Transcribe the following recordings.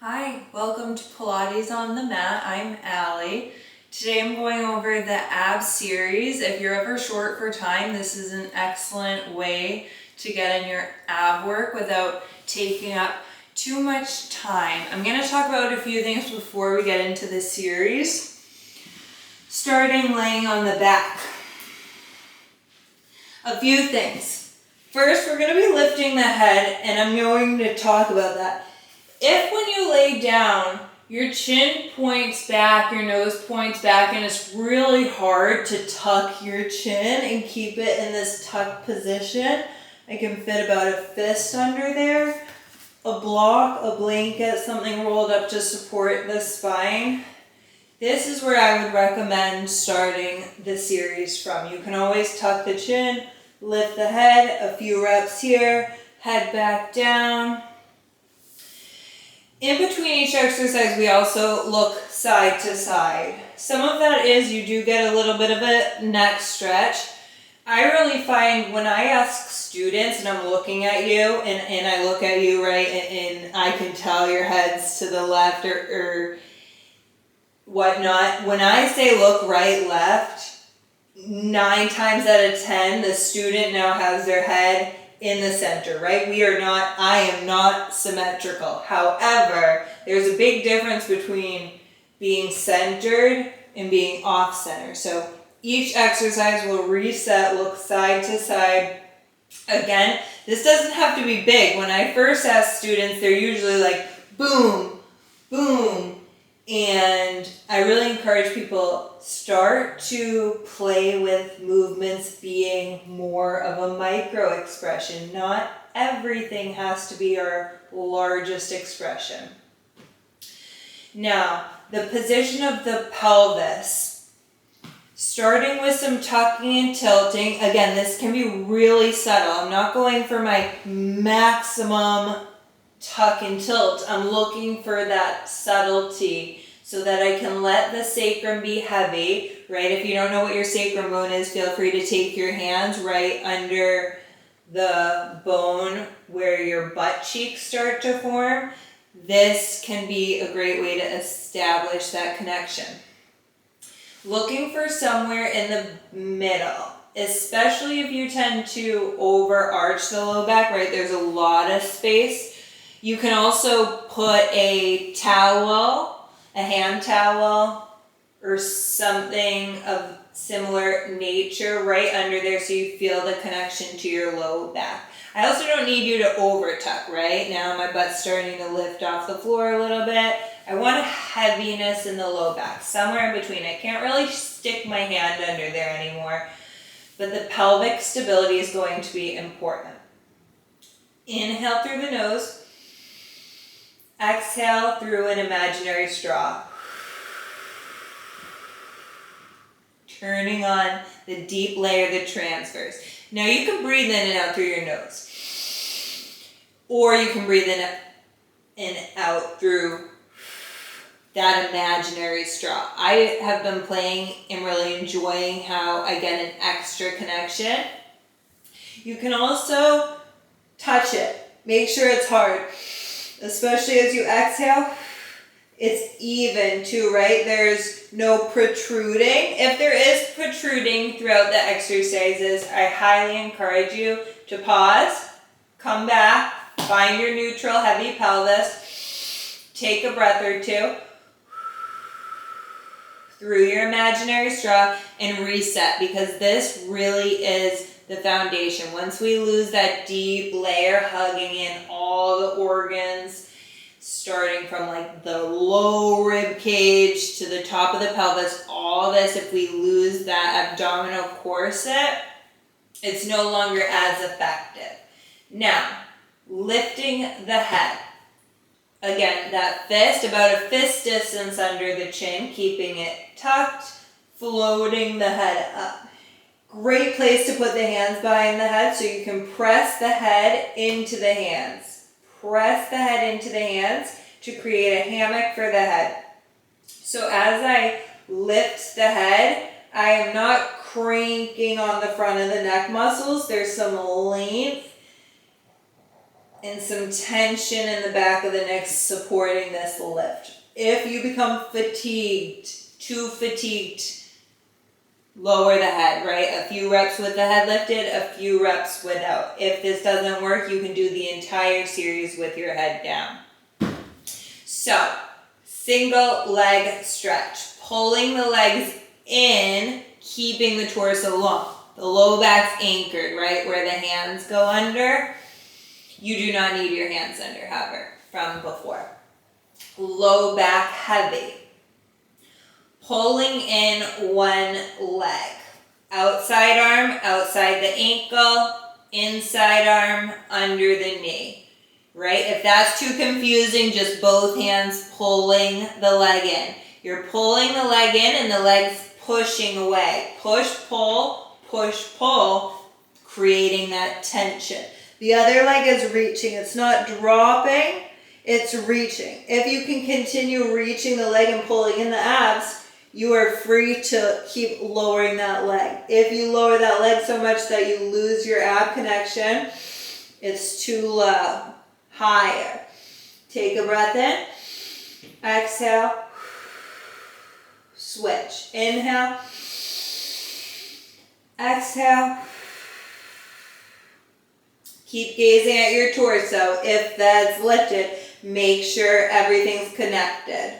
Hi, welcome to Pilates on the Mat. I'm Allie. Today I'm going over the ab series. If you're ever short for time, this is an excellent way to get in your ab work without taking up too much time. I'm going to talk about a few things before we get into the series. Starting laying on the back. A few things. First, we're going to be lifting the head, and I'm going to talk about that. If when you lay down, your chin points back, your nose points back, and it's really hard to tuck your chin and keep it in this tucked position, I can fit about a fist under there, a block, a blanket, something rolled up to support the spine. This is where I would recommend starting the series from. You can always tuck the chin, lift the head, a few reps here, head back down. In between each exercise, we also look side to side. Some of that is you do get a little bit of a neck stretch. I really find when I ask students and I'm looking at you and I look at you, right, and I can tell your head's to the left or whatnot. When I say look right, left, 9 times out of 10, the student now has their head in the center, right? I am not symmetrical. However, there's a big difference between being centered and being off center. So each exercise will reset, look side to side. Again, this doesn't have to be big. When I first ask students, they're usually like boom, boom. And I really encourage people start to play with movements being more of a micro expression. Not everything has to be our largest expression. Now, the position of the pelvis. Starting with some tucking and tilting. Again, this can be really subtle. I'm not going for my maximum tuck and tilt. I'm looking for that subtlety so that I can let the sacrum be heavy, right? If you don't know what your sacrum bone is, feel free to take your hands right under the bone where your butt cheeks start to form. This can be a great way to establish that connection. Looking for somewhere in the middle, especially if you tend to overarch the low back, right? There's a lot of space. You can also put a towel, a hand towel, or something of similar nature right under there so you feel the connection to your low back. I also don't need you to over tuck, right? Now my butt's starting to lift off the floor a little bit. I want a heaviness in the low back, somewhere in between. I can't really stick my hand under there anymore, but the pelvic stability is going to be important. Inhale through the nose. Exhale through an imaginary straw. Turning on the deep layer, the transverse. Now you can breathe in and out through your nose. Or you can breathe in and out through that imaginary straw. I have been playing and really enjoying how I get an extra connection. You can also touch it. Make sure it's hard. Especially as you exhale, it's even too, right? There's no protruding. If there is protruding throughout the exercises, I highly encourage you to pause, come back, find your neutral heavy pelvis, take a breath or two through your imaginary straw and reset, because this really is the foundation. Once we lose that deep layer hugging in all the organs, starting from like the low rib cage to the top of the pelvis, all this, if we lose that abdominal corset, it's no longer as effective. Now, lifting the head. Again, that fist, about a fist distance under the chin, keeping it tucked, floating the head up. Great place to put the hands behind the head so you can press the head into the hands. Press the head into the hands to create a hammock for the head. So as I lift the head, I am not cranking on the front of the neck muscles. There's some length and some tension in the back of the neck supporting this lift. If you become fatigued, too fatigued, lower the head, right? A few reps with the head lifted, a few reps without. If this doesn't work, you can do the entire series with your head down. So, single leg stretch. Pulling the legs in, keeping the torso long. The low back's anchored, right? Where the hands go under. You do not need your hands under, however, from before. Low back heavy. Pulling in one leg. Outside arm, outside the ankle, inside arm, under the knee. Right? If that's too confusing, just both hands pulling the leg in. You're pulling the leg in and the leg's pushing away. Push, pull, creating that tension. The other leg is reaching. It's not dropping, it's reaching. If you can continue reaching the leg and pulling in the abs, you are free to keep lowering that leg. If you lower that leg so much that you lose your ab connection, it's too low. Higher. Take a breath in. Exhale. Switch. Inhale. Exhale. Keep gazing at your torso. If that's lifted, make sure everything's connected.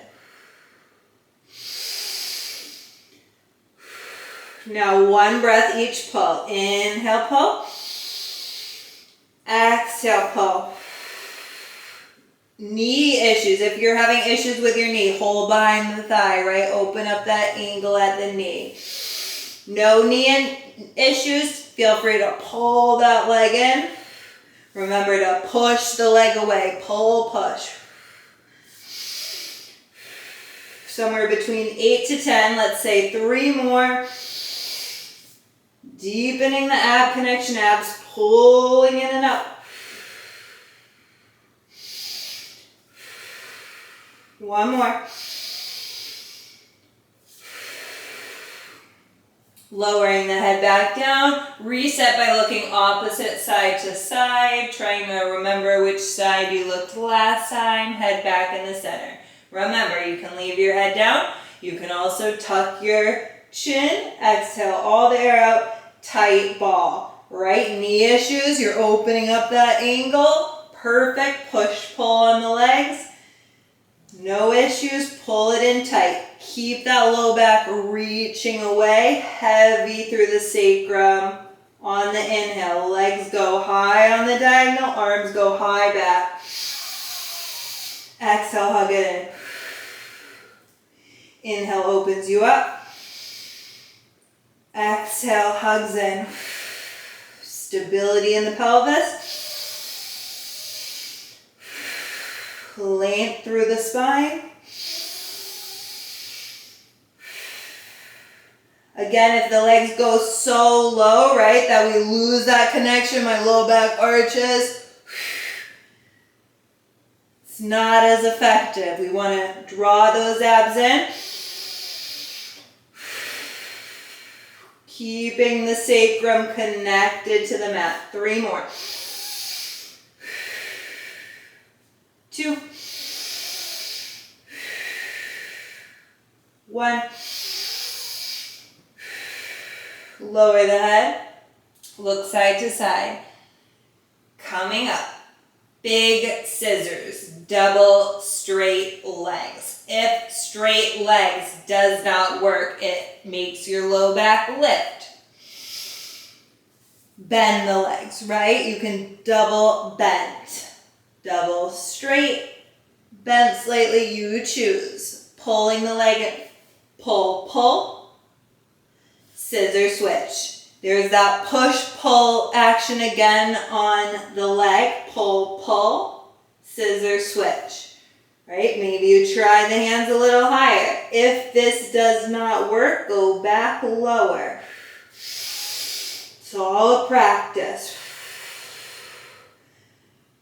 Now one breath each pull. Inhale, pull. Exhale, pull. Knee issues. If you're having issues with your knee, hold behind the thigh, right? Open up that angle at the knee. No knee issues, feel free to pull that leg in. Remember to push the leg away. Pull, push. Somewhere between 8 to 10, let's say 3 more. Deepening the ab connection, abs pulling in and up. One more. Lowering the head back down. Reset by looking opposite side to side. Trying to remember which side you looked last time. Head back in the center. Remember, you can leave your head down. You can also tuck your chin. Exhale all the air out. Tight ball. Right knee issues. You're opening up that angle. Perfect. Push, pull on the legs. No issues, pull it in tight. Keep that low back reaching away, heavy through the sacrum on the inhale. Legs go high on the diagonal, arms go high back. Exhale, hug it in. Inhale opens you up. Exhale, hugs in. Stability in the pelvis. Length through the spine. Again, if the legs go so low, right, that we lose that connection, my low back arches, it's not as effective. We want to draw those abs in. Keeping the sacrum connected to the mat. 3 more. 2. 1. Lower the head. Look side to side. Coming up. Big scissors. Double straight legs. If straight legs does not work, it makes your low back lift. Bend the legs, right? You can double bend. Double straight, bent slightly, you choose. Pulling the leg in. Pull, pull, scissor switch. There's that push-pull action again on the leg. Pull, pull, scissor switch. Right? Maybe you try the hands a little higher. If this does not work, go back lower. It's all a practice.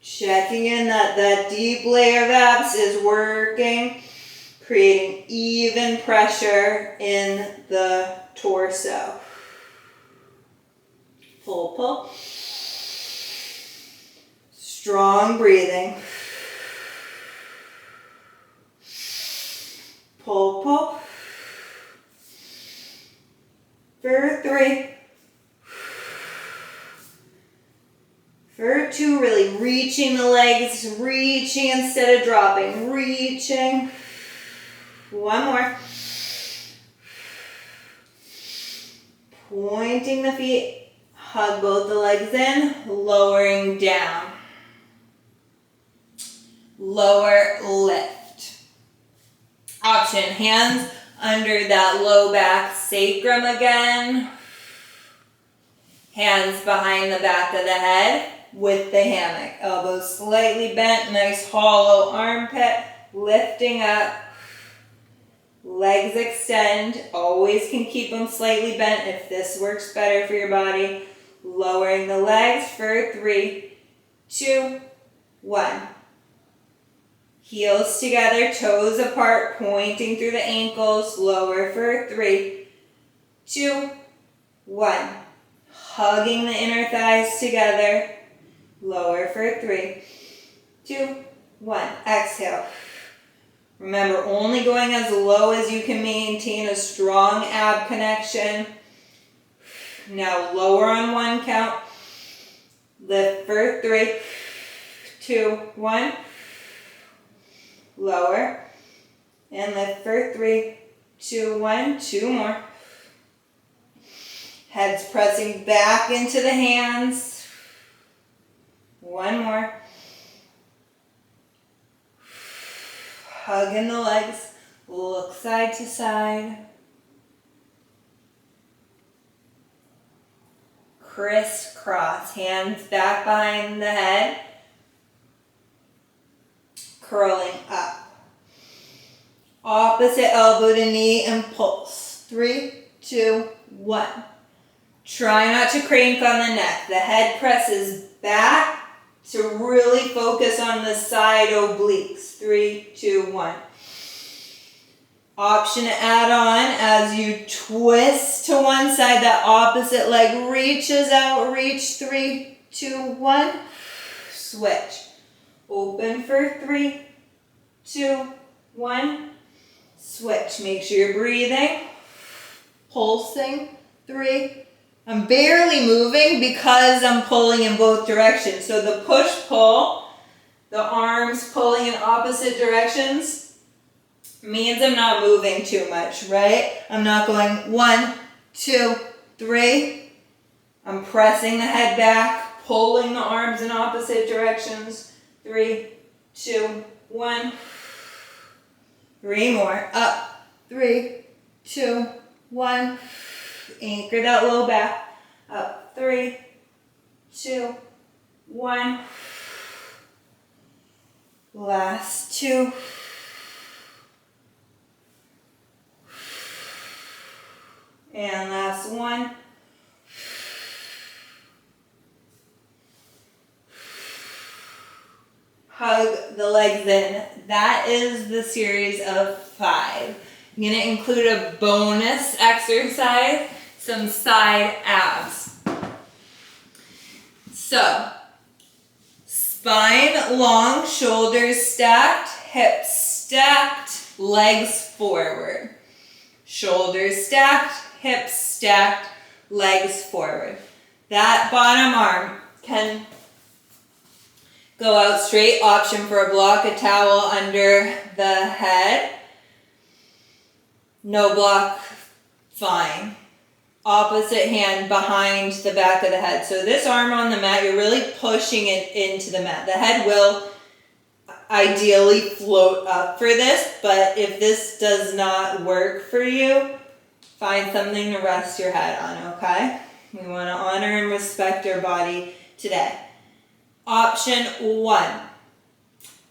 Checking in that deep layer of abs is working, creating even pressure in the torso. Pull, pull. Strong breathing. Pull, pull. For 3. For 2, really reaching the legs, reaching instead of dropping, reaching. 1 more. Pointing the feet, hug both the legs in, lowering down. Lower lift. Option, hands under that low back sacrum again. Hands behind the back of the head with the hammock. Elbows slightly bent, nice hollow armpit, lifting up. Legs extend, always can keep them slightly bent if this works better for your body. Lowering the legs for 3, 2, 1. Heels together, toes apart, pointing through the ankles. Lower for 3, 2, 1. Hugging the inner thighs together. Lower for 3, 2, 1. Exhale. Remember, only going as low as you can maintain a strong ab connection. Now lower on 1 count. Lift for 3, 2, 1. Lower. And lift for 3, 2, 1. 2 more. Heads pressing back into the hands. 1 more. Hugging the legs, look side to side. Crisscross, hands back behind the head. Curling up. Opposite elbow to knee and pulse. 3, 2, 1. Try not to crank on the neck. The head presses back to really focus on the side obliques. 3, 2, 1. Option to add on as you twist to one side, that opposite leg reaches out, reach. 3, 2, 1. Switch. Open for 3, 2, 1. Switch. Make sure you're breathing. Pulsing. 3. I'm barely moving because I'm pulling in both directions. So the push-pull, the arms pulling in opposite directions, means I'm not moving too much, right? I'm not going 1, 2, 3. I'm pressing the head back, pulling the arms in opposite directions. 3, 2, 1. 3 more. Up. 3, 2, 1. Anchor that low back. Up. 3, 2, 1. Last 2. And last 1. Hug the legs in. That is the series of 5. I'm going to include a bonus exercise, some side abs. So, spine long, shoulders stacked, hips stacked, legs forward. Shoulders stacked, hips stacked, legs forward. That bottom arm can go out straight. Option for a block, a towel under the head. No block, fine. Opposite hand behind the back of the head. So this arm on the mat, you're really pushing it into the mat. The head will ideally float up for this, but if this does not work for you, find something to rest your head on, okay? We want to honor and respect our body today. Option 1,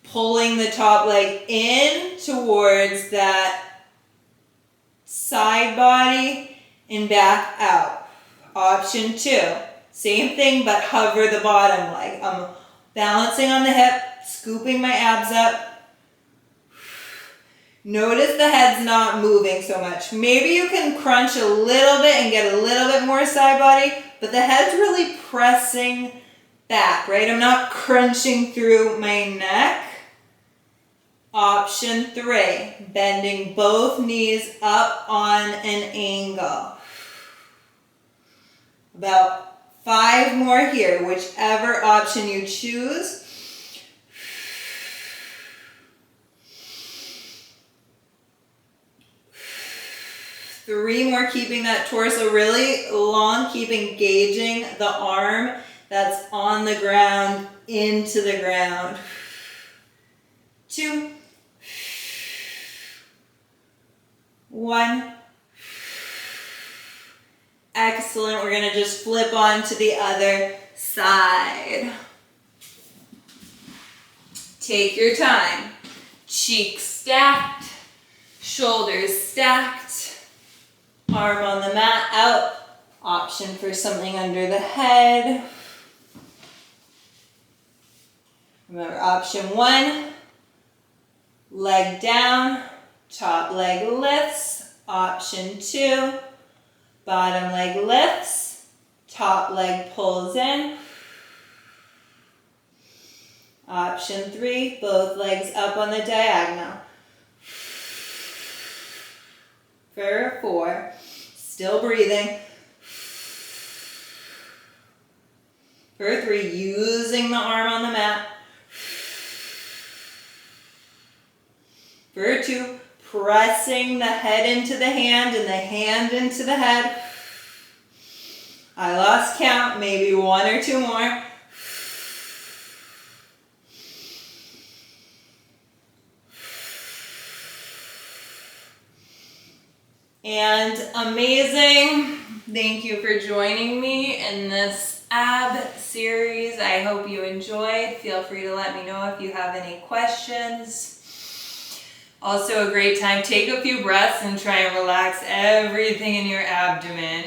pulling the top leg in towards that side body and back out. Option 2, same thing but hover the bottom leg. I'm balancing on the hip, scooping my abs up. Notice the head's not moving so much. Maybe you can crunch a little bit and get a little bit more side body, but the head's really pressing back, right? I'm not crunching through my neck. Option 3, bending both knees up on an angle. About 5 more here, whichever option you choose. Three more, keeping that torso really long, keep engaging the arm that's on the ground into the ground. 2, 1. Excellent. We're going to just flip on to the other side. Take your time. Cheeks stacked, shoulders stacked. Arm on the mat out. Option for something under the head. Remember, option 1, leg down, top leg lifts. Option 2, bottom leg lifts, top leg pulls in. Option 3, both legs up on the diagonal. For 4, still breathing. For 3, using the arm on the mat. For 2, pressing the head into the hand and the hand into the head. I lost count, maybe 1 or 2 more. And amazing. Thank you for joining me in this ab series. I hope you enjoyed. Feel free to let me know if you have any questions. Also a great time, take a few breaths and try and relax everything in your abdomen.